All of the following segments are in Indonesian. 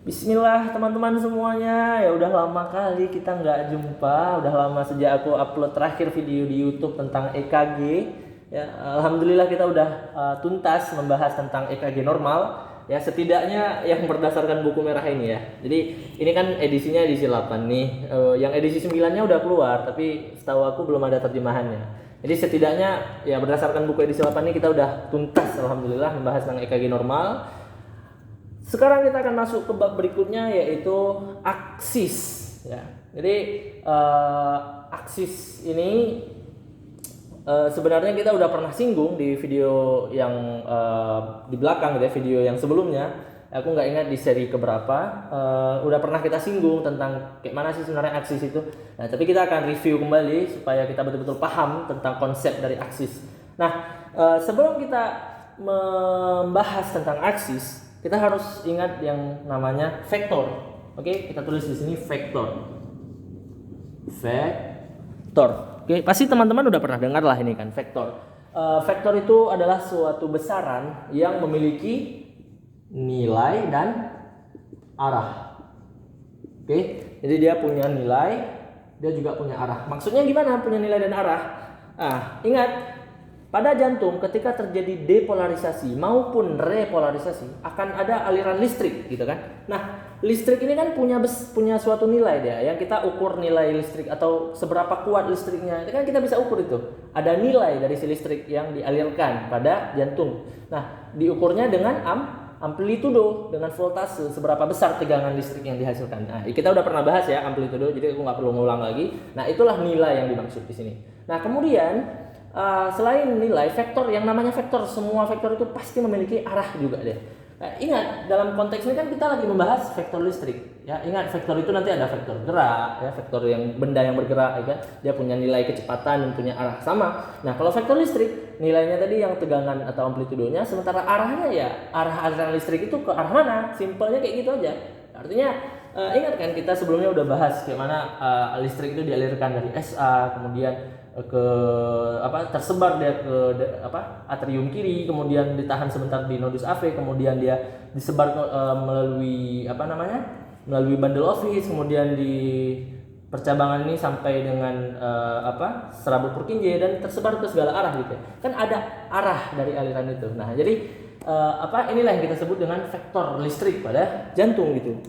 Bismillah teman-teman semuanya. Ya udah lama kali kita nggak jumpa. Udah lama sejak aku upload terakhir video di YouTube tentang EKG. Ya, alhamdulillah kita udah tuntas membahas tentang EKG normal. Ya setidaknya yang berdasarkan buku merah ini ya. Jadi ini kan edisinya edisi 8 nih. Yang edisi 9-nya udah keluar, tapi setahu aku belum ada terjemahannya. Jadi setidaknya ya berdasarkan buku edisi 8 ini kita udah tuntas alhamdulillah membahas tentang EKG normal. Sekarang kita akan masuk ke bab berikutnya yaitu aksis ya. Jadi aksis ini sebenarnya kita udah pernah singgung di video yang di belakang gitu ya, video yang sebelumnya. Aku nggak ingat di seri keberapa. Udah pernah kita singgung tentang kayak mana sih sebenarnya aksis itu. Nah, tapi kita akan review kembali supaya kita betul-betul paham tentang konsep dari aksis. Nah, sebelum kita membahas tentang aksis, kita harus ingat yang namanya vektor. Oke, kita tulis di sini vektor. Vektor. Oke, pasti teman-teman udah pernah dengar lah ini kan, vektor. Vektor itu adalah suatu besaran yang memiliki nilai dan arah. Oke, jadi dia punya nilai, dia juga punya arah. Maksudnya gimana punya nilai dan arah? Ingat, pada jantung ketika terjadi depolarisasi maupun repolarisasi akan ada aliran listrik gitu kan. Nah, listrik ini kan punya suatu nilai dia yang kita ukur nilai listrik atau seberapa kuat listriknya. Itu kan kita bisa ukur itu. Ada nilai dari si listrik yang dialirkan pada jantung. Nah, diukurnya dengan amplitudo, dengan voltase, seberapa besar tegangan listrik yang dihasilkan. Nah, kita udah pernah bahas ya amplitudo, jadi aku nggak perlu ngulang lagi. Nah, itulah nilai yang dimaksud di sini. Nah, kemudian selain nilai, vektor yang namanya vektor, semua vektor itu pasti memiliki arah juga deh. Nah, ingat dalam konteks ini kan kita lagi membahas vektor listrik. Ya, ingat vektor itu nanti ada vektor gerak, ya vektor yang benda yang bergerak, ya kan? Dia punya nilai kecepatan dan punya arah sama. Nah, kalau vektor listrik nilainya tadi yang tegangan atau amplitudonya, sementara arahnya ya arah aliran listrik itu ke arah mana? Simpelnya kayak gitu aja. Artinya ingat kan kita sebelumnya udah bahas kayak mana listrik itu dialirkan dari SA, kemudian tersebar dia ke atrium kiri, kemudian ditahan sebentar di nodus AV, kemudian dia disebar melalui melalui bundle office, kemudian di percabangan ini sampai dengan serabut Purkinje dan tersebar ke segala arah gitu. Kan ada arah dari aliran itu. Nah, jadi inilah yang kita sebut dengan vektor listrik pada jantung gitu.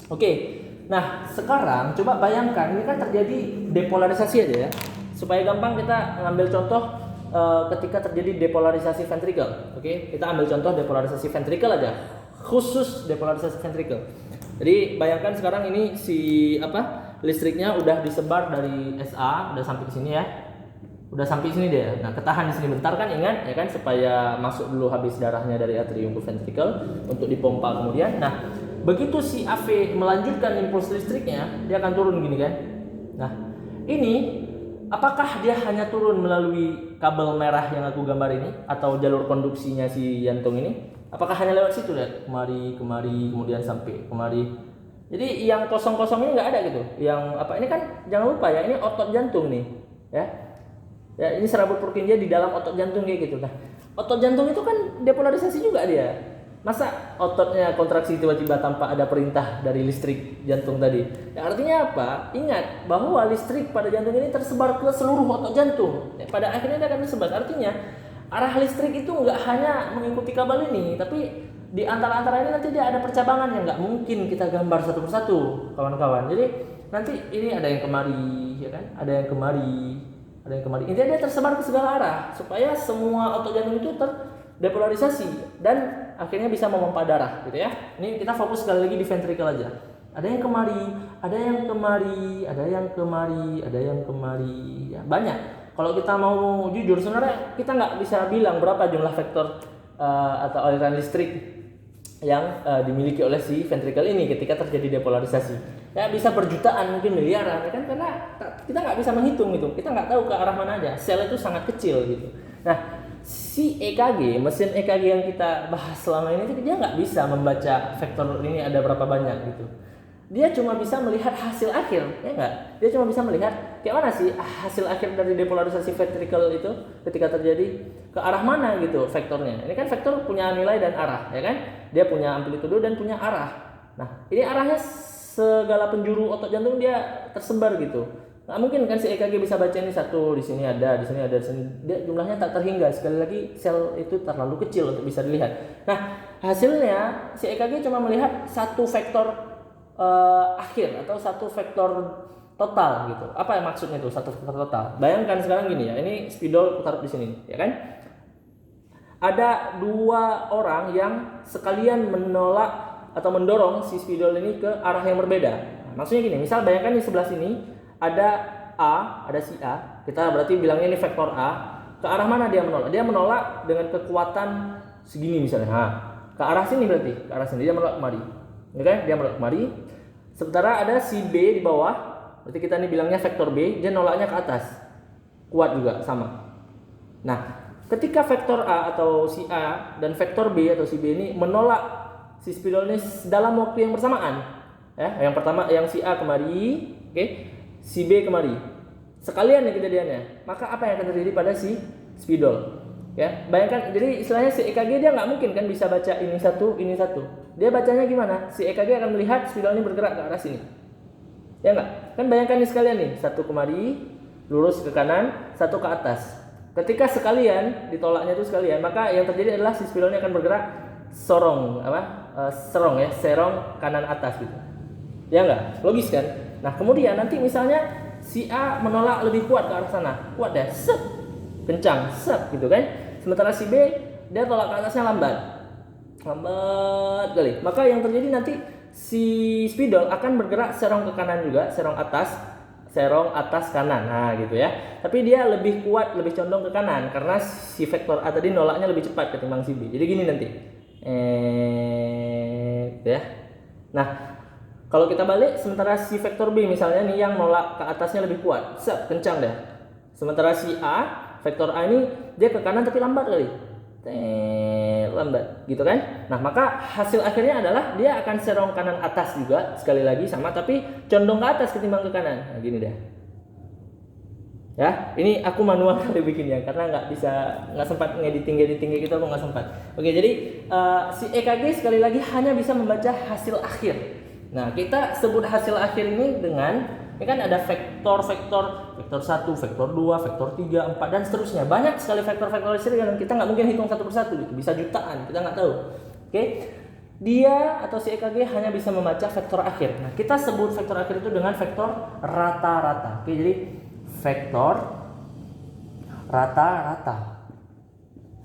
Oke. Nah, sekarang coba bayangkan ini kan terjadi depolarisasi aja ya. Supaya gampang kita ngambil contoh ketika terjadi depolarisasi ventrikel. Oke, kita ambil contoh depolarisasi ventrikel aja. Khusus depolarisasi ventrikel. Jadi bayangkan sekarang ini listriknya udah disebar dari SA, udah sampai ke sini ya. Udah sampai sini deh. Nah, ketahan di sini bentar kan, ingat ya kan, supaya masuk dulu habis darahnya dari atrium ke ventrikel untuk dipompa kemudian. Nah, begitu si AV melanjutkan impuls listriknya, dia akan turun gini kan. Nah, ini apakah dia hanya turun melalui kabel merah yang aku gambar ini atau jalur konduksinya si jantung ini? Apakah hanya lewat situ, lihat kemari, kemudian sampai kemari. Jadi yang kosong-kosong ini nggak ada gitu. Yang ini kan jangan lupa ya, ini otot jantung nih, ya. Ya, ini serabut Purkinje di dalam otot jantung kayak gitu. Nah, otot jantung itu kan depolarisasi juga dia. Masa ototnya kontraksi tiba-tiba tanpa ada perintah dari listrik jantung tadi? Ya, artinya apa? Ingat bahwa listrik pada jantung ini tersebar ke seluruh otot jantung. Ya, pada akhirnya dia akan tersebar. Artinya arah listrik itu nggak hanya mengikuti kabel ini, tapi di antara-antara ini nanti dia ada percabangan yang nggak mungkin kita gambar satu persatu, kawan-kawan. Jadi nanti ini ada yang kemari, ya kan? Ada yang kemari. Intinya dia tersebar ke segala arah supaya semua otot jantung itu terdepolarisasi dan akhirnya bisa memompa darah gitu ya. Ini kita fokus sekali lagi di ventrikel aja. Ada yang kemari, ada yang kemari, ada yang kemari, ada yang kemari. Ya, banyak. Kalau kita mau jujur sebenarnya kita nggak bisa bilang berapa jumlah vektor atau aliran listrik yang dimiliki oleh si ventrikel ini ketika terjadi depolarisasi. Ya bisa berjutaan, mungkin miliaran, ya kan? Karena kita nggak bisa menghitung itu. Kita nggak tahu ke arah mana aja. Sel itu sangat kecil gitu. Nah, si EKG, mesin EKG yang kita bahas selama ini dia nggak bisa membaca vektor ini ada berapa banyak gitu. Dia cuma bisa melihat hasil akhir, ya nggak? Dia cuma bisa melihat kayak mana sih hasil akhir dari depolarisasi ventrikel itu ketika terjadi, ke arah mana gitu vektornya. Ini kan vektor punya nilai dan arah, ya kan? Dia punya amplitudo dan punya arah. Nah, ini arahnya segala penjuru otot jantung dia tersebar gitu. Nggak mungkin kan si EKG bisa baca ini satu, di sini ada, di sini ada, di sini. Dia jumlahnya tak terhingga. Sekali lagi sel itu terlalu kecil untuk bisa dilihat. Nah, hasilnya si EKG cuma melihat satu vektor akhir atau satu vektor total gitu. Apa yang maksudnya itu satu vektor total? Bayangkan sekarang gini ya. Ini spidol taruh di sini, ya kan? Ada dua orang yang sekalian menolak atau mendorong si spidol ini ke arah yang berbeda. Nah, maksudnya gini, misal bayangkan di sebelah sini ada A, ada si A. Kita berarti bilangnya ini vektor A. Ke arah mana dia menolak? Dia menolak dengan kekuatan segini misalnya. Nah, ke arah sini berarti, ke arah sini dia menolak kemari. Ya kan? Dia menolak kemari. Sementara ada si B di bawah. Berarti kita ini bilangnya vektor B, dia nolaknya ke atas. Kuat juga sama. Nah, ketika vektor A atau si A dan vektor B atau si B ini menolak si spidol ini dalam waktu yang bersamaan, ya, yang pertama yang si A kemari, oke, si B kemari, sekalian ya kejadiannya, maka apa yang akan terjadi pada si spidol? Ya, bayangkan, jadi istilahnya si EKG dia nggak mungkin kan bisa baca ini satu, dia bacanya gimana? Si EKG akan melihat spidol ini bergerak ke arah sini, ya nggak? Kan bayangkan nih sekalian nih, satu kemari, lurus ke kanan, satu ke atas. Ketika sekalian ditolaknya itu sekalian, maka yang terjadi adalah si spidolnya akan bergerak serong kanan atas gitu. Ya enggak? Logis kan? Nah, kemudian nanti misalnya si A menolak lebih kuat ke arah sana. Kuat deh, set. Kencang, set gitu kan. Sementara si B dia tolak ke atasnya lambat. Lambat kali. Maka yang terjadi nanti si spidol akan bergerak serong ke kanan juga, serong atas kanan. Nah, gitu ya. Tapi dia lebih kuat, lebih condong ke kanan karena si vektor A tadi nolaknya lebih cepat ketimbang si B. Jadi gini nanti. Ya. Nah, kalau kita balik, sementara si vektor B misalnya nih yang nolak ke atasnya lebih kuat, set, kencang deh. Sementara si A, vektor A ini dia ke kanan tapi lambat kali, lambat, gitu kan? Nah, maka hasil akhirnya adalah dia akan serong kanan atas juga sekali lagi sama, tapi condong ke atas ketimbang ke kanan. Nah, gini deh. Ya, ini aku manual kali bikinnya karena nggak sempat ngediting gitu, aku nggak sempat. Oke, jadi si EKG sekali lagi hanya bisa membaca hasil akhir. Nah, kita sebut hasil akhir ini dengan ini kan ada vektor 1, vektor 2, vektor 3, 4 dan seterusnya. Banyak sekali vektor-vektor di sini dan kita nggak mungkin hitung satu persatu gitu. Bisa jutaan, kita nggak tahu. Oke. Dia atau si EKG hanya bisa membaca vektor akhir. Nah, kita sebut vektor akhir itu dengan vektor rata-rata. Oke, jadi vektor rata-rata.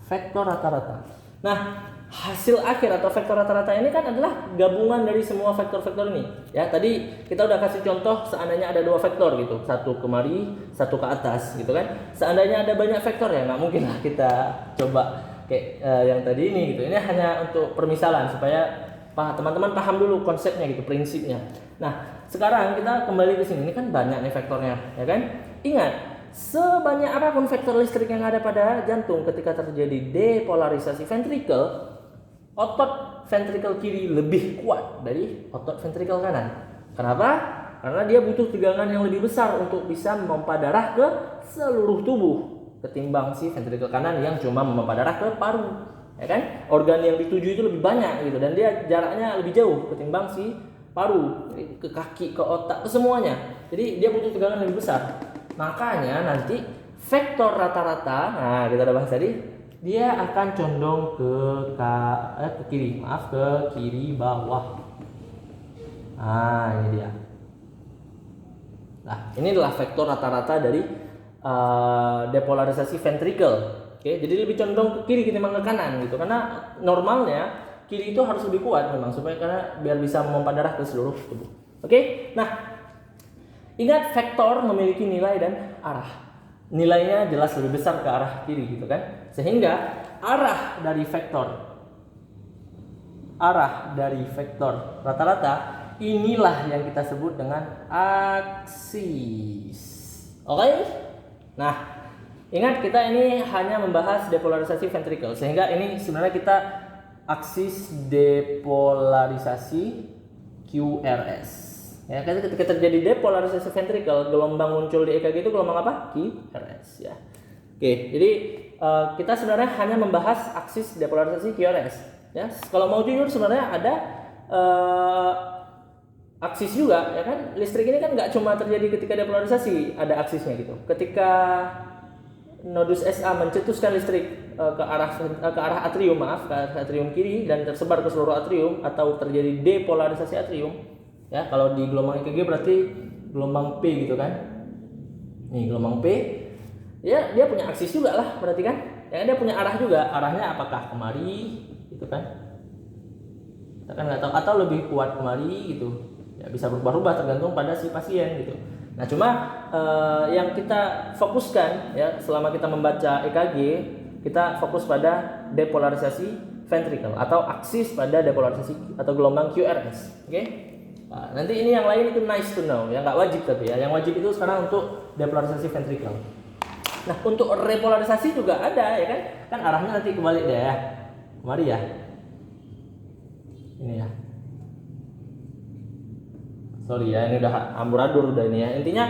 Vektor rata-rata. Nah, hasil akhir atau vektor rata-rata ini kan adalah gabungan dari semua vektor-vektor ini. Ya, tadi kita udah kasih contoh seandainya ada dua vektor gitu, satu kemari, satu ke atas, gitu kan. Seandainya ada banyak vektor ya nggak mungkin lah kita coba kayak yang tadi ini gitu. Ini hanya untuk permisalan supaya teman-teman paham dulu konsepnya gitu, prinsipnya. Nah, sekarang kita kembali ke sini. Ini kan banyak nih vektornya, ya kan? Ingat, sebanyak apapun vektor listrik yang ada pada jantung ketika terjadi depolarisasi ventrikel, otot ventrikel kiri lebih kuat dari otot ventrikel kanan. Kenapa? Karena dia butuh tegangan yang lebih besar untuk bisa memompa darah ke seluruh tubuh ketimbang si ventrikel kanan yang cuma memompa darah ke paru. Ya kan? Organ yang dituju itu lebih banyak gitu dan dia jaraknya lebih jauh ketimbang si paru, ke kaki, ke otak, ke semuanya. Jadi dia butuh tegangan lebih besar. Makanya nanti vektor rata-rata, nah kita udah bahas tadi, dia akan condong ke kiri bawah. Nah, ini dia. Nah, ini adalah vektor rata-rata dari depolarisasi ventrikel. Oke, jadi lebih condong ke kiri ketimbang ke kanan gitu. Karena normalnya kiri itu harus lebih kuat memang supaya biar bisa memompa darah ke seluruh tubuh. Oke, nah ingat vektor memiliki nilai dan arah. Nilainya jelas lebih besar ke arah kiri gitu kan. Sehingga arah dari vektor rata-rata inilah yang kita sebut dengan aksis. Oke? Nah, ingat kita ini hanya membahas depolarisasi ventrikel. Sehingga ini sebenarnya kita aksis depolarisasi QRS. Ya, ketika terjadi depolarisasi ventrikel, gelombang muncul di EKG itu gelombang apa? QRS ya. Oke, jadi kita sebenarnya hanya membahas aksis depolarisasi QRS ya. Kalau mau jujur sebenarnya ada aksis juga, ya kan? Listrik ini kan nggak cuma terjadi ketika depolarisasi, ada aksisnya gitu. Ketika nodus SA mencetuskan listrik ke arah atrium, ke arah atrium kiri dan tersebar ke seluruh atrium atau terjadi depolarisasi atrium, ya. Kalau di gelombang EKG berarti gelombang P gitu kan. Nih gelombang P, ya dia punya aksis juga lah berarti kan. Ya dia punya arah juga. Arahnya apakah kemari gitu kan? Kita kan nggak tahu, atau lebih kuat kemari gitu. Ya bisa berubah-ubah tergantung pada si pasien gitu. Nah cuma yang kita fokuskan ya selama kita membaca EKG, kita fokus pada depolarisasi ventricle atau aksis pada depolarisasi atau gelombang QRS. Oke? Nah, nanti ini yang lain itu nice to know, ya nggak wajib tapi ya. Yang wajib itu sekarang untuk depolarisasi ventricle. Nah untuk repolarisasi juga ada ya kan? Kan arahnya nanti kebalik deh ya. Kemari ya. Ini ya. Sorry ya, ini udah amburadul udah ini ya. Intinya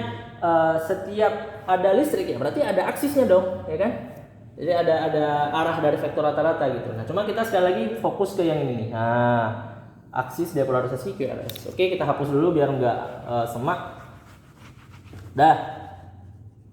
setiap ada listrik ya berarti ada aksisnya dong, ya kan? Jadi ada arah dari vektor rata-rata gitu. Nah, cuma kita sekali lagi fokus ke yang ini nih. Nah, aksis depolarisasi QRS. Oke, kita hapus dulu biar nggak semak. Dah.